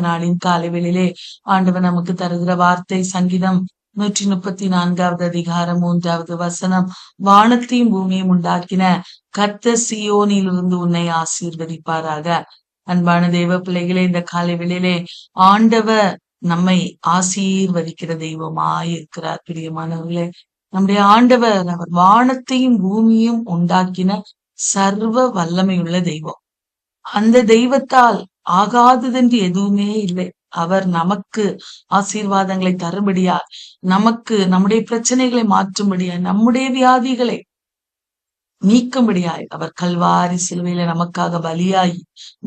நாளின் காலை வேளையிலே ஆண்டவர் நமக்கு தருகிற வார்த்தை சங்கீதம் 134வது அதிகாரம் 3வது வசனம். வானத்தையும் பூமியும் உண்டாக்கின கர்த்தர் சீயோனிலிருந்து உன்னை ஆசீர்வதிப்பாராக. அன்பான தேவ பிள்ளைகளே, இந்த காலை வேளையிலே ஆண்டவர் நம்மை ஆசீர்வதிக்கிற தெய்வமாயிருக்கிறார். பிரியமானவர்களே, நம்முடைய ஆண்டவர் அவர் வானத்தையும் பூமியும் உண்டாக்கின சர்வ வல்லமையுள்ள தெய்வம். அந்த தெய்வத்தால் ஆகாததென்று எதுவுமே இல்லை. அவர் நமக்கு ஆசீர்வாதங்களை தரும்படியா, நமக்கு நம்முடைய பிரச்சனைகளை மாற்றும்படியாய், நம்முடைய வியாதிகளை நீக்கும்படியாய் அவர் கல்வாரி சிலுவையில நமக்காக பலியாகி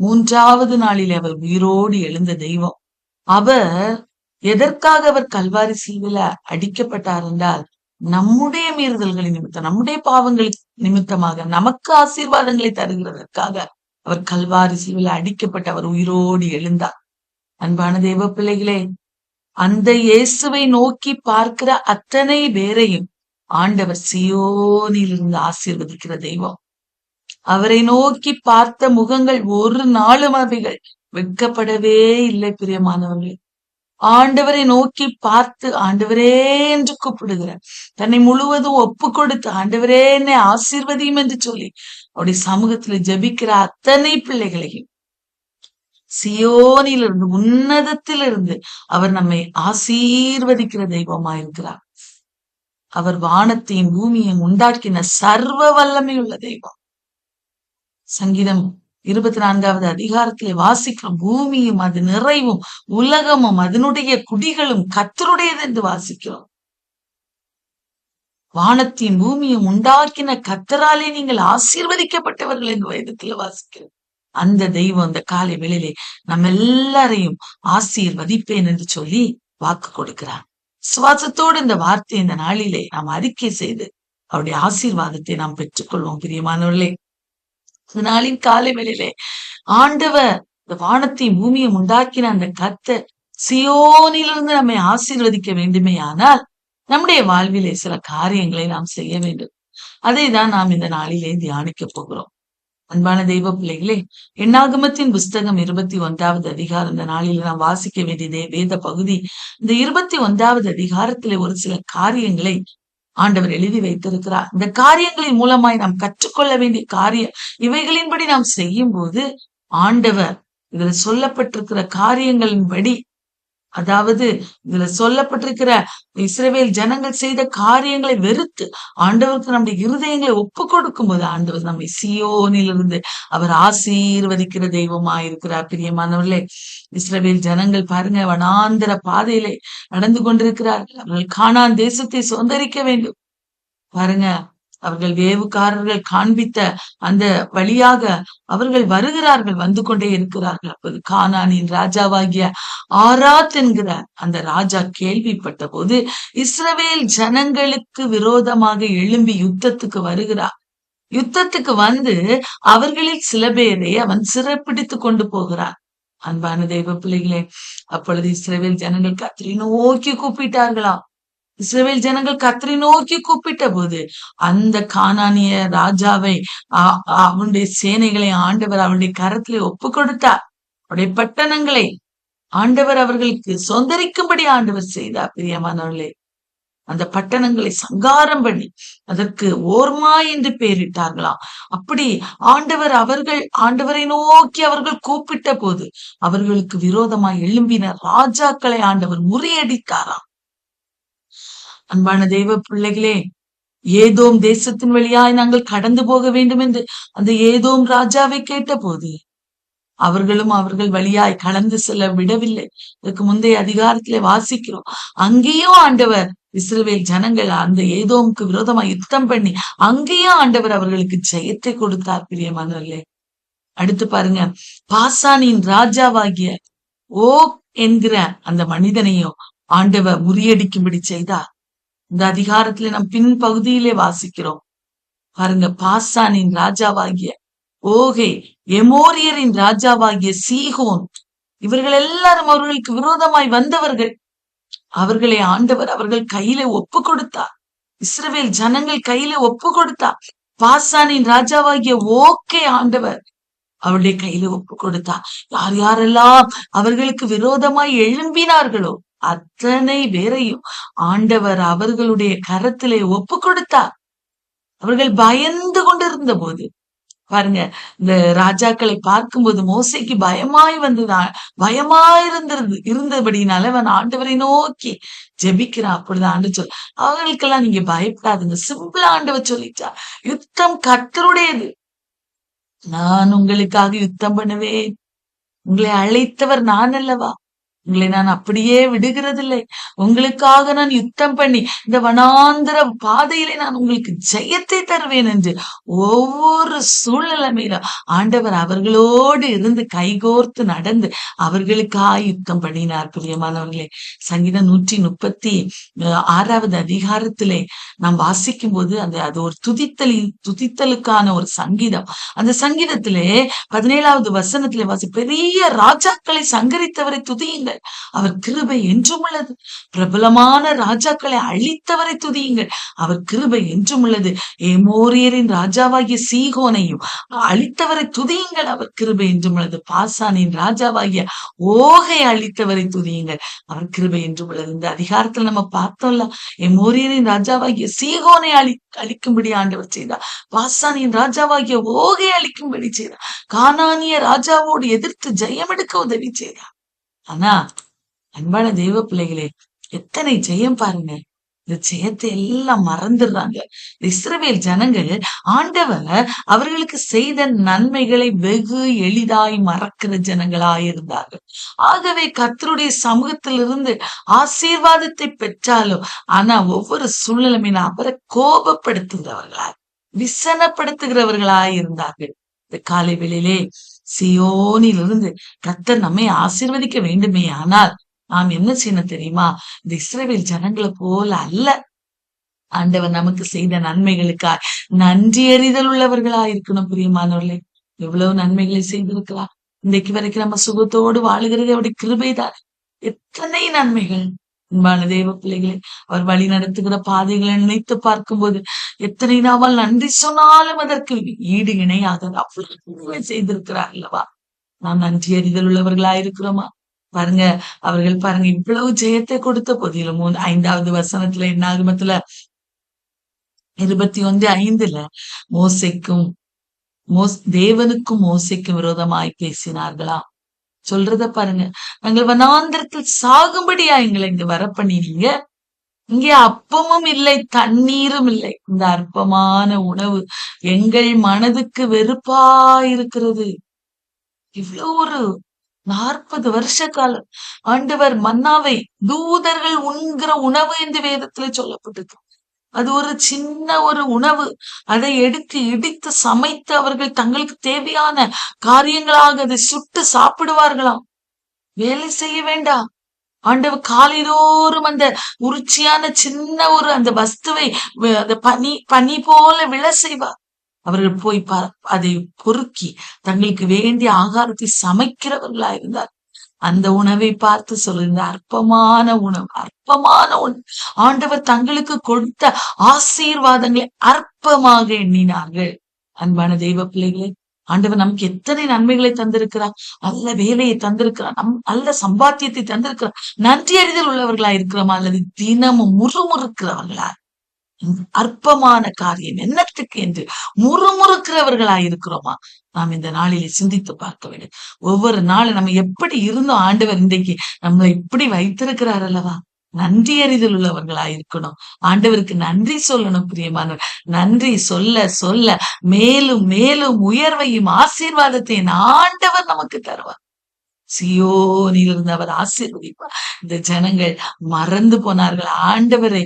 3வது நாளிலே அவர் உயிரோடு எழுந்த தெய்வம். அவர் எதற்காக அவர் கல்வாரி சிலுவையில அடிக்கப்பட்டார் என்றால், நம்முடைய மீறுதல்களின் நிமித்தம், நம்முடைய பாவங்களுக்கு நிமித்தமாக நமக்கு ஆசீர்வாதங்களை தருகிறதற்காக அவர் கல்வாரி சிலுவையில அடிக்கப்பட்டு அவர் உயிரோடு எழுந்தார். அன்பான தேவ பிள்ளைகளே, அந்த இயேசுவை நோக்கி பார்க்கிற அத்தனை பேரையும் ஆண்டவர் சீயோனிலிருந்து ஆசீர்வதிக்கிற தெய்வம். அவரை நோக்கி பார்த்த முகங்கள் ஒரு நாளும் அவைகள் வெட்கப்படவே இல்லை. பிரியமானவர்களே, ஆண்டவரை நோக்கி பார்த்து ஆண்டவரே என்று கூப்பிடுகிற, தன்னை முழுவதும் ஒப்பு கொடுத்து ஆண்டவரே என்னை ஆசீர்வதியும் என்று சொல்லி அவருடைய சமூகத்துல ஜெபிக்கிற அத்தனை பிள்ளைகளையும் சியோனிலிருந்து, உன்னதத்திலிருந்து அவர் நம்மை ஆசீர்வதிக்கிற தெய்வமாயிருக்கிறார். அவர் வானத்தையும் பூமியையும் உண்டாக்கின சர்வ வல்லமையுள்ள தெய்வம். சங்கீதம் 24வது அதிகாரத்திலே வாசிக்கிறோம், பூமியும் அது நிறைவும் உலகமும் அதனுடைய குடிகளும் கர்த்தருடையது என்று வாசிக்கிறோம். வானத்தையும் பூமியும் உண்டாக்கின கர்த்தராலே நீங்கள் ஆசீர்வதிக்கப்பட்டவர்கள் என்று வேதத்துல வாசிக்கிறோம். அந்த தெய்வம் இந்த காலை வேளையிலே நம்ம எல்லாரையும் ஆசீர்வதிப்பேன் என்று சொல்லி வாக்கு கொடுக்கிறார். சுவாசத்தோடு இந்த வார்த்தை இந்த நாளிலே நாம் அறிக்கை செய்து அவருடைய ஆசீர்வாதத்தை நாம் பெற்றுக்கொள்வோம். பிரியமானவர்களே, இந்த நாளின் காலை வேளையிலே ஆண்டவர் இந்த வானத்தையும் பூமியும் உண்டாக்கின அந்த கர்த்தர் சியோனிலிருந்து நம்மை ஆசீர்வதிக்க வேண்டுமே ஆனால் நம்முடைய வாழ்விலே சில காரியங்களை நாம் செய்ய வேண்டும். அதை தான் நாம் இந்த நாளிலே தியானிக்க போகிறோம். அன்பான தெய்வ பிள்ளைகளே, எண்ணாகமத்தின் புஸ்தகம் 21வது அதிகாரம் இந்த நாளில் நாம் வாசிக்க வேண்டியதே வேத பகுதி. இந்த 21வது அதிகாரத்திலே ஒரு சில காரியங்களை ஆண்டவர் எழுதி வைத்திருக்கிறார். இந்த காரியங்களின் மூலமாய் நாம் கற்றுக்கொள்ள வேண்டிய காரியம் இவைகளின்படி நாம் செய்யும் போது ஆண்டவர் இதுல சொல்லப்பட்டிருக்கிற காரியங்களின்படி, அதாவது இதுல சொல்லப்பட்டிருக்கிற இஸ்ரவேல் ஜனங்கள் செய்த காரியங்களை வெறுத்து ஆண்டவருக்கு நம்முடைய இருதயங்களை ஒப்பு கொடுக்கும் போது ஆண்டவர் நம்மை சீயோனிலிருந்து அவர் ஆசீர்வதிக்கிற தெய்வமாயிருக்கிறார். பிரியமானவர்களே, இஸ்ரவேல் ஜனங்கள் பாருங்க, வனாந்தர பாதையிலே நடந்து கொண்டிருக்கிறார்கள். அவர்கள் கானான் தேசத்தை சுதந்தரிக்க வேண்டும். பாருங்க, அவர்கள் வேவுக்காரர்கள் காண்பித்த அந்த வழியாக அவர்கள் வருகிறார்கள், வந்து கொண்டே இருக்கிறார்கள். அப்போது கானானின் ராஜாவாகிய ஆராத் என்கிற அந்த ராஜா கேள்விப்பட்ட போது இஸ்ரவேல் ஜனங்களுக்கு விரோதமாக எழும்பி யுத்தத்துக்கு வருகிறார். யுத்தத்துக்கு வந்து அவர்களில் சில பேரை அவன் சிறைப்பிடித்து கொண்டு போகிறான். அன்பான தெய்வ பிள்ளைகளே, அப்பொழுது இஸ்ரவேல் ஜனங்கள் கர்த்தரை நோக்கி கூப்பிட்டார்களாம். இஸ்ரவேல் ஜனங்கள் கர்த்தரை நோக்கி கூப்பிட்ட போது அந்த கானானிய ராஜாவை அவனுடைய சேனைகளை ஆண்டவர் அவருடைய கரத்திலே ஒப்பு கொடுத்தார். அவருடைய பட்டணங்களை ஆண்டவர் அவர்களுக்கு சொந்தரிக்கும்படி ஆண்டவர் செய்தார். பிரியமானவர்களே, அந்த பட்டணங்களை சங்காரம் பண்ணி அதற்கு ஓர்மா என்று பெயரிட்டார்களாம். அப்படி ஆண்டவரை நோக்கி அவர்கள் கூப்பிட்ட போது அவர்களுக்கு விரோதமாய் எழும்பின ராஜாக்களை ஆண்டவர் முறியடித்தாராம். அன்பான தெய்வ பிள்ளைகளே, ஏதோம் தேசத்தின் வழியாய் நாங்கள் கடந்து போக வேண்டும் என்று அந்த ஏதோம் ராஜாவை கேட்ட போது அவர்களும் அவர்கள் வழியாய் கடந்து செல்ல விடவில்லை. இதுக்கு முந்தைய அதிகாரத்திலே வாசிக்கிறோம். அங்கேயும் ஆண்டவர் இஸ்ரவேல் ஜனங்கள் அந்த ஏதோமுக்கு விரோதமாய் யுத்தம் பண்ணி அங்கேயும் ஆண்டவர் அவர்களுக்கு ஜெயத்தை கொடுத்தார். பிரியமானவர்களே, அடுத்து பாருங்க, பாசானின் ராஜாவாகிய ஓக் என்கிற அந்த மனிதனையும் ஆண்டவர் முறியடிக்கும்படி செய்தார். இந்த அதிகாரத்திலே நாம் பின் பகுதியிலே வாசிக்கிறோம். பாருங்க, பாசானின் ராஜாவாகிய ஓகே, எமோரியரின் ராஜாவாகிய சீகோன், இவர்கள் எல்லாரும் அவர்களுக்கு விரோதமாய் வந்தவர்கள். அவர்களை ஆண்டவர் அவர்கள் கையிலே ஒப்பு கொடுத்தார். இஸ்ரவேல் ஜனங்கள் கையிலே ஒப்பு கொடுத்தார். பாசானின் ராஜாவாகிய ஓகே ஆண்டவர் அவருடைய கையில ஒப்பு கொடுத்தா. யார் யாரெல்லாம் அவர்களுக்கு விரோதமாய் எழும்பினார்களோ அத்தனை பேரையும் ஆண்டவர் அவர்களுடைய கரத்திலே ஒப்பு கொடுத்தார். அவர்கள் பயந்து கொண்டிருந்த போது பாருங்க, இந்த ராஜாக்களை பார்க்கும்போது மோசேக்கு பயமாயிருந்தபடினால அவன் ஆண்டவரை நோக்கி ஜெபிக்கிறான். அப்பொழுது ஆண்டு சொல், அவர்களுக்கெல்லாம் நீங்க பயப்படாதுங்க, சிம்பிளா ஆண்டவர் சொல்லிட்டா, யுத்தம் கர்த்தருடையது, நான் உங்களுக்காக யுத்தம் பண்ணுவேன், உங்களை அழைத்தவர் நான் அல்லவா, உங்களை நான் அப்படியே விடுகிறதில்லை, உங்களுக்காக நான் யுத்தம் பண்ணி இந்த வனாந்திர பாதையிலே நான் உங்களுக்கு ஜெயத்தை தருவேன் என்று ஒவ்வொரு சூழ்நிலைமையில ஆண்டவர் அவர்களோடு இருந்து கைகோர்த்து நடந்து அவர்களுக்காக யுத்தம் பண்ணினார். பிரியமானவர்களே, சங்கீதம் 136வது அதிகாரத்திலே நாம் வாசிக்கும் போது அது ஒரு துதித்தலுக்கான ஒரு சங்கீதம். அந்த சங்கீதத்திலே 17வது வசனத்திலே பெரிய ராஜாக்களை சங்கரித்தவரை துதியுங்கள், அவர் கிருபை என்றும் உள்ளது, பிரபலமான ராஜாக்களை அழித்தவரை துதியுங்கள், அவர் கிருபை என்றும் உள்ளது, ஏமோரியரின் ராஜாவாகிய சீகோனையும் அழித்தவரை துதியுங்கள், அவர் கிருபை என்றும் உள்ளது, பாசானின் ராஜாவாகிய ஓகை அழித்தவரை துதியுங்கள், அவர் கிருபை என்றும் உள்ளது. இந்த அதிகாரத்துல நம்ம பார்த்தோம்ல, ஏமோரியரின் ராஜாவாகிய சீகோனை அழிக்கும்படி ஆண்டவர் செய்தார், பாசானின் ராஜாவாகிய ஓகை அழிக்கும்படி செய்தார், கானானிய ராஜாவோடு எதிர்த்து ஜெயம் எடுக்க உதவி செய்தார். ஆனா அன்பான தெய்வ பிள்ளைகளே, எத்தனை ஜெயம் பாருங்க. இந்த ஜெயத்தை எல்லாம் மறந்துடுறாங்க. இஸ்ரவேல் ஜனங்கள் ஆண்டவர் அவர்களுக்கு செய்த நன்மைகளை வெகு எளிதாய் மறக்கிற ஜனங்களாயிருந்தார்கள். ஆகவே கர்த்தருடைய சமூகத்திலிருந்து ஆசீர்வாதத்தை பெற்றாலும் ஆனா ஒவ்வொரு சூழ்நிலைமையில அவரை கோபப்படுத்துகிறவர்களாய் விசனப்படுத்துகிறவர்களாய் இருந்தார்கள். இந்த காலை வேளையிலே சியோனிலிருந்து கர்த்தர் நம்மை ஆசீர்வதிக்க வேண்டுமே ஆனால் நாம் என்ன செய்யணும் தெரியுமா? இந்த இஸ்ரவேல் ஜனங்களை போல அல்ல. ஆண்டவர் நமக்கு செய்த நன்மைகளுக்காய் நன்றி அறிதல் உள்ளவர்களா இருக்கணும். பிரியமானவர்களே, எவ்வளவு நன்மைகளை செய்திருக்கிறார். இன்றைக்கு வரைக்கும் நம்ம சுகத்தோடு வாழுகிறது அவருடைய கிருபைதான். எத்தனை நன்மைகள். அன்பான தேவ பிள்ளைகளே, அவர் வழி நடத்துகிற பாதைகளை நினைத்து பார்க்கும்போது எத்தனை நாமல் நன்றி சொன்னாலும் அதற்கு ஈடு இணையாதது அவ்வளவு செய்திருக்கிறார் அல்லவா? நாம் நன்றி அறிதல் உள்ளவர்களா இருக்கிறோமா? பாருங்க, அவர்கள் பாருங்க இவ்வளவு ஜெயத்தை கொடுத்த போதிலும் 5வது வசனத்துல என்னாகமத்துல 21:5 மோசேக்கும் தேவனுக்கும் மோசேக்கும் விரோதமாய் பேசினார்களா? சொல்றத பாருங்க, நாங்கள் வனாந்திரத்தில் சாகும்படியா எங்களை இங்க வர பண்ணினீங்க, இங்கே அப்பமும் இல்லை தண்ணீரும் இல்லை, இந்த அற்பமான உணவு எங்கள் மனதுக்கு வெறுப்பாயிருக்கிறது. இவ்வளவு ஒரு 40 வருஷ காலம் ஆண்டவர் மன்னாவை தூதர்கள் உண்கிற உணவு என்று வேதத்துல சொல்லப்பட்டிருக்கு. அது ஒரு சின்ன ஒரு உணவு, அதை எடுத்து இடித்து சமைத்து அவர்கள் தங்களுக்கு தேவையான காரியங்களாக அதை சுட்டு சாப்பிடுவார்களாம். வேலை செய்ய வேண்டாம். ஆண்டவர் காலைதோறும் அந்த உருச்சியான சின்ன ஒரு அந்த வஸ்துவை அந்த பனி போல விழ செய்வார். அவர்கள் போய் அதை பொறுக்கி தங்களுக்கு வேண்டிய ஆகாரத்தை சமைக்கிறவர்களா இருந்தார். அந்த உணவை பார்த்து சொல்லுங்க, அற்பமான உணவு, அற்பமான உணவு. ஆண்டவர் தங்களுக்கு கொடுத்த ஆசீர்வாதங்களை அற்பமாக எண்ணினார்கள். அன்பான தெய்வ பிள்ளைகளே, ஆண்டவர் நமக்கு எத்தனை நன்மைகளை தந்திருக்கிறார். நல்ல வேலையை தந்திருக்கிறார், நல்ல சம்பாத்தியத்தை தந்திருக்கிறார். நன்றி அறிதல் உள்ளவர்களா இருக்கிறோமா அல்லது தினமும் முறுமுறுக்கிறவர்களா? அற்பமான காரியம் என்னத்துக்கு என்று முறுமுறுக்கிறவர்களா இருக்கிறோமா? நாம் இந்த நாளிலே சிந்தித்து பார்க்க வேண்டும். ஒவ்வொரு நாளும் நம்ம எப்படி இருந்தோம், ஆண்டவர் இன்றைக்கு நம்மளை இப்படி வைத்திருக்கிறார் அல்லவா? நன்றி அறிதல் உள்ளவர்களா இருக்கணும். ஆண்டவருக்கு நன்றி சொல்லணும். பிரியமானவர், நன்றி சொல்ல சொல்ல மேலும் மேலும் உயர்வையும் ஆசீர்வாதத்தையும் ஆண்டவர் நமக்கு தருவார். சியோனில் இருந்து அவர் ஆசீர்வதிப்பார். இந்த ஜனங்கள் மறந்து போனார்கள். ஆண்டவரை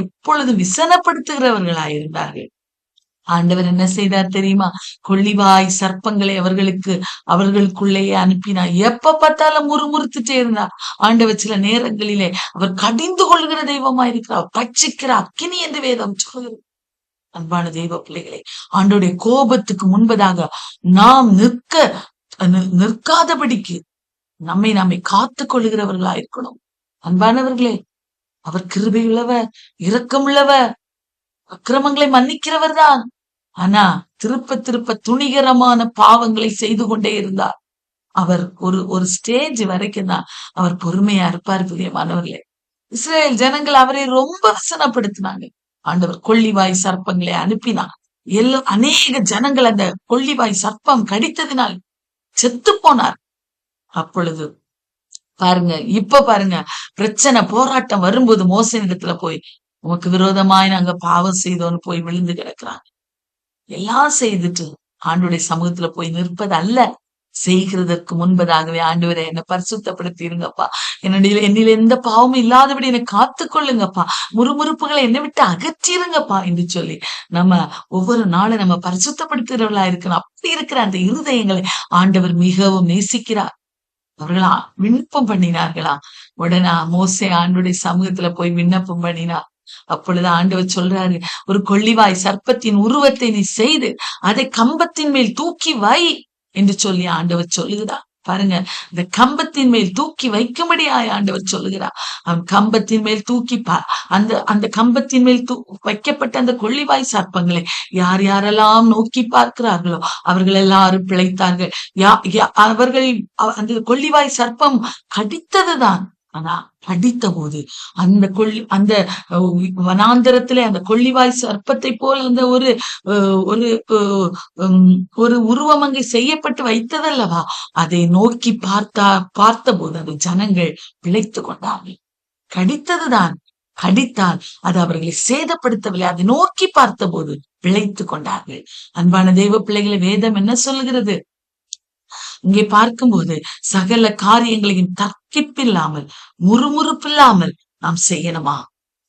எப்பொழுதும் விசனப்படுத்துகிறவர்களாயிருந்தார்கள். ஆண்டவர் என்ன செய்தார் தெரியுமா? கொள்ளிவாய் சர்ப்பங்களை அவர்களுக்குள்ளேயே அனுப்பினார். எப்ப பார்த்தாலும் முறுமுறுத்துட்டே இருந்தார். ஆண்டவர் சில நேரங்களிலே அவர் கடிந்து கொள்கிற தெய்வமா இருக்கிறார், பட்சிக்கிற அக்கினி என்று வேதம் சொல்கிறது. அன்பான தெய்வ பிள்ளைகளை, ஆண்டோடைய கோபத்துக்கு முன்பதாக நாம் நிற்காதபடிக்கு நம்மை காத்துக் கொள்கிறவர்களா இருக்கணும். அன்பானவர்களே, அவர் கிருபை உள்ளவர், இரக்கமுள்ளவர், அக்கிரமங்களை மன்னிக்கிறவர் தான். ஆனா திருப்ப திருப்ப துணிகரமான பாவங்களை செய்து கொண்டே இருந்தார். அவர் ஒரு ஒரு ஸ்டேஜ் வரைக்கும் தான் அவர் பொறுமையா இருப்பார். பிரியமானவர்களே, இஸ்ரேல் ஜனங்கள் அவரை ரொம்ப வசனப்படுத்தினாங்க. ஆண்டவர் கொள்ளிவாய் சர்ப்பங்களை அனுப்பினார். அநேக ஜனங்கள் அந்த கொள்ளிவாய் சர்ப்பம் கடித்ததினால் செத்து போனார். அப்பொழுது பாருங்க, இப்ப பாருங்க, பிரச்சனை போராட்டம் வரும்போது மோசனிடத்துல போய் உமக்கு விரோதமாய் நாங்க பாவம் செய்தோன்னு போய் விழுந்து கிடக்குறாங்க. எல்லாம் செய்துட்டு ஆண்டுடைய சமூகத்துல போய் நிற்பது அல்ல, செய்கிறதற்கு முன்பதாகவே ஆண்டவரை என்னை பரிசுத்தப்படுத்திருங்கப்பா, என்னில எந்த பாவமும் இல்லாதபடி என்னை காத்து கொள்ளுங்கப்பா, முறுமுறுப்புகளை என்னை விட்டு அகற்றிருங்கப்பா என்று சொல்லி நம்ம ஒவ்வொரு நாளும் நம்ம பரிசுத்தப்படுத்துகிறவர்களா இருக்கணும். அப்படி இருக்கிற அந்த இருதயங்களை ஆண்டவர் மிகவும் நேசிக்கிறார். அவர்களா விண்ணப்பம் பண்ணினார்களா? உடனே மோசே ஆண்டுடைய சமூகத்துல போய் விண்ணப்பம் பண்ணினார். அப்பொழுது ஆண்டவர் சொல்றாரு, ஒரு கொள்ளிவாய் சர்ப்பத்தின் உருவத்தை நீ செய்து அதை கம்பத்தின் மேல் தூக்கி வை என்று சொல்லி ஆண்டவர் சொல்லுகிறார். பாருங்க, இந்த கம்பத்தின் மேல் தூக்கி வைக்கும்படியாய் ஆண்டவர் சொல்லுகிறார். அவன் கம்பத்தின் மேல் தூக்கி அந்த அந்த கம்பத்தின் மேல் வைக்கப்பட்ட அந்த கொள்ளிவாய் சர்ப்பங்களை யார் யாரெல்லாம் நோக்கி பார்க்கிறார்களோ அவர்கள் எல்லாரும் பிழைத்தார்கள். அவர்கள் அந்த கொள்ளிவாய் சர்ப்பம் கடித்ததுதான். ஆனா கடித்த போது அந்த வனாந்தரத்திலே அந்த கொள்ளிவாய் சர்ப்பத்தை போல் அந்த ஒரு ஒரு உருவம் அங்கே செய்யப்பட்டு வைத்ததல்லவா, அதை நோக்கி பார்த்த போது அந்த ஜனங்கள் பிழைத்து கொண்டார்கள். கடித்ததுதான், கடித்தால் அது அவர்களை சேதப்படுத்தவில்லை. அதை நோக்கி பார்த்த போது பிழைத்து கொண்டார்கள். அன்பான தெய்வ பிள்ளைகளை, வேதம் என்ன சொல்லுகிறது? இங்கே பார்க்கும்போது சகல காரியங்களையும் தர்க்கிப்பில்லாமல் முறுமுறுப்பில்லாமல் நாம் செய்யணுமா?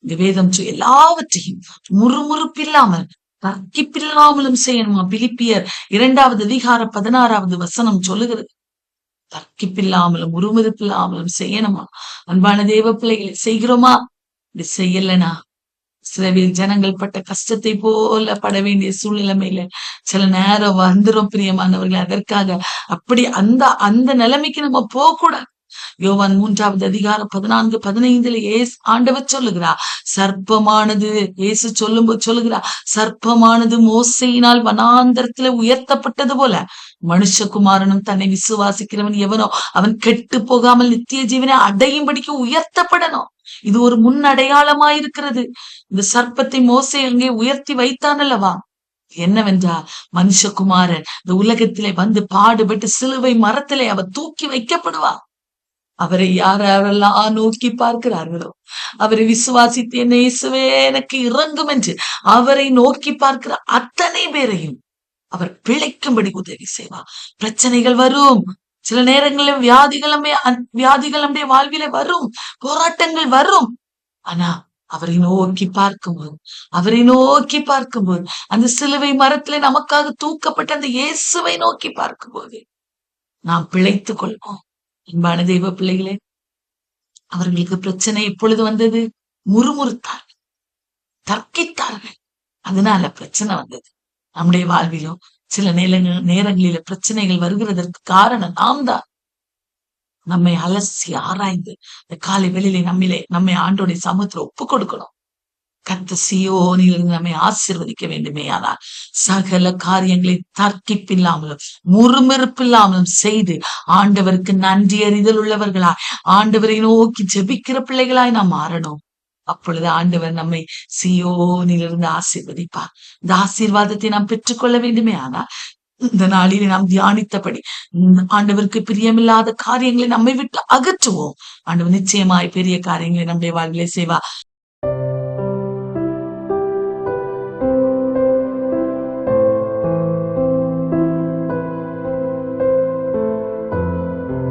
இந்த வேதம் எல்லாவற்றையும் முறுமுறுப்பில்லாமல் தர்க்கிப்பில்லாமலும் செய்யணுமா? பிலிப்பியர் 2வது அதிகாரம் 16வது வசனம் சொல்லுகிறது. தர்க்கிப்பில்லாமலும் முறுமுறுப்பில்லாமலும் செய்யணுமா? அன்பான தேவ பிள்ளைகளை, செய்கிறோமா? இது செய்யலனா இஸ்ரவேல் ஜனங்கள் பட்ட கஷ்டத்தை போல பட வேண்டிய சூழ்நிலைமையில சில நேரம் வந்துரும் பிரியமானவர்கள். அதற்காக அப்படி அந்த நிலைமைக்கு நம்ம போக கூடாது. யோவான் 3வது அதிகாரம் 14-15 ஆண்டவர் சொல்லுகிறார், சர்ப்பமானது, இயேசு சொல்லும்போது சொல்லுகிறார், சர்ப்பமானது மோசையினால் வனாந்தரத்துல உயர்த்தப்பட்டது போல மனுஷகுமாரனும் தன்னை விசுவாசிக்கிறவன் எவனோ அவன் கெட்டு போகாமல் நித்திய ஜீவனை அடையும்படிக்கு உயர்த்தப்படணும். இது ஒரு முன் அடையாளமாயிருக்கிறது. இந்த சர்ப்பத்தை மோசே அங்கே உயர்த்தி வைத்தான் அல்லவா? என்னவென்றால் மனுஷகுமாரன் இந்த உலகத்திலே வந்து பாடுபட்டு சிலுவை மரத்திலே அவர் தூக்கி வைக்கப்படுவார். அவரை யாரெல்லாம் நோக்கி பார்க்கிறார்களோ, அவரை விசுவாசித்து என்ன இயேசுவே எனக்கு இறங்கும் என்று அவரை நோக்கி பார்க்கிற அத்தனை பேரையும் அவர் பிழைக்கும்படி உதவி செய்வார். பிரச்சனைகள் வரும், சில நேரங்களில் வியாதிகள் நம்முடைய வாழ்வில வரும், போராட்டங்கள் வரும். ஆனா அவரை நோக்கி பார்க்கும்போது அந்த சிலுவை மரத்திலே நமக்காக தூக்கப்பட்ட அந்த இயேசுவை நோக்கி பார்க்கும்போது நாம் பிழைத்துக் கொள்வோம். அன்பான தெய்வ பிள்ளைகளே, அவர்களுக்கு பிரச்சனை எப்பொழுது வந்தது? முறுமுறுத்தார்கள், தர்க்கித்தார்கள், அதனால பிரச்சனை வந்தது. நம்முடைய வாழ்விலும் சில நேரங்களில பிரச்சனைகள் வருகிறதற்கு காரணம் நாம் தான். நம்மை அலசி ஆராய்ந்து இந்த காலை வெளியிலே நம்மை ஆண்டோடைய சமூகத்துல ஒப்பு கொடுக்கணும். கர்த்தர் சீயோனிலிருந்து நம்மை ஆசீர்வதிக்க வேண்டுமே. ஆனால் சகல காரியங்களை தர்க்கிப்பில்லாமலும் முறுமுறுப்பில்லாமலும் செய்து ஆண்டவருக்கு நன்றி அறிதல் உள்ளவர்களாய், ஆண்டவரை நோக்கி ஜெபிக்கிற பிள்ளைகளாய் நாம் மாறணும். அப்பொழுது ஆண்டவர் நம்மை சீயோனிலிருந்து ஆசீர்வதிப்பார். இந்த ஆசீர்வாதத்தை நாம் பெற்றுக்கொள்ள வேண்டுமே. ஆனால் இந்த நாளிலே நாம் தியானித்தபடி ஆண்டவருக்கு பிரியமில்லாத காரியங்களை நம்மை விட்டு அகற்றுவோம். ஆண்டவர் நிச்சயமாய் பெரிய காரியங்களை நம்முடைய வாழ்விலே செய்வார்.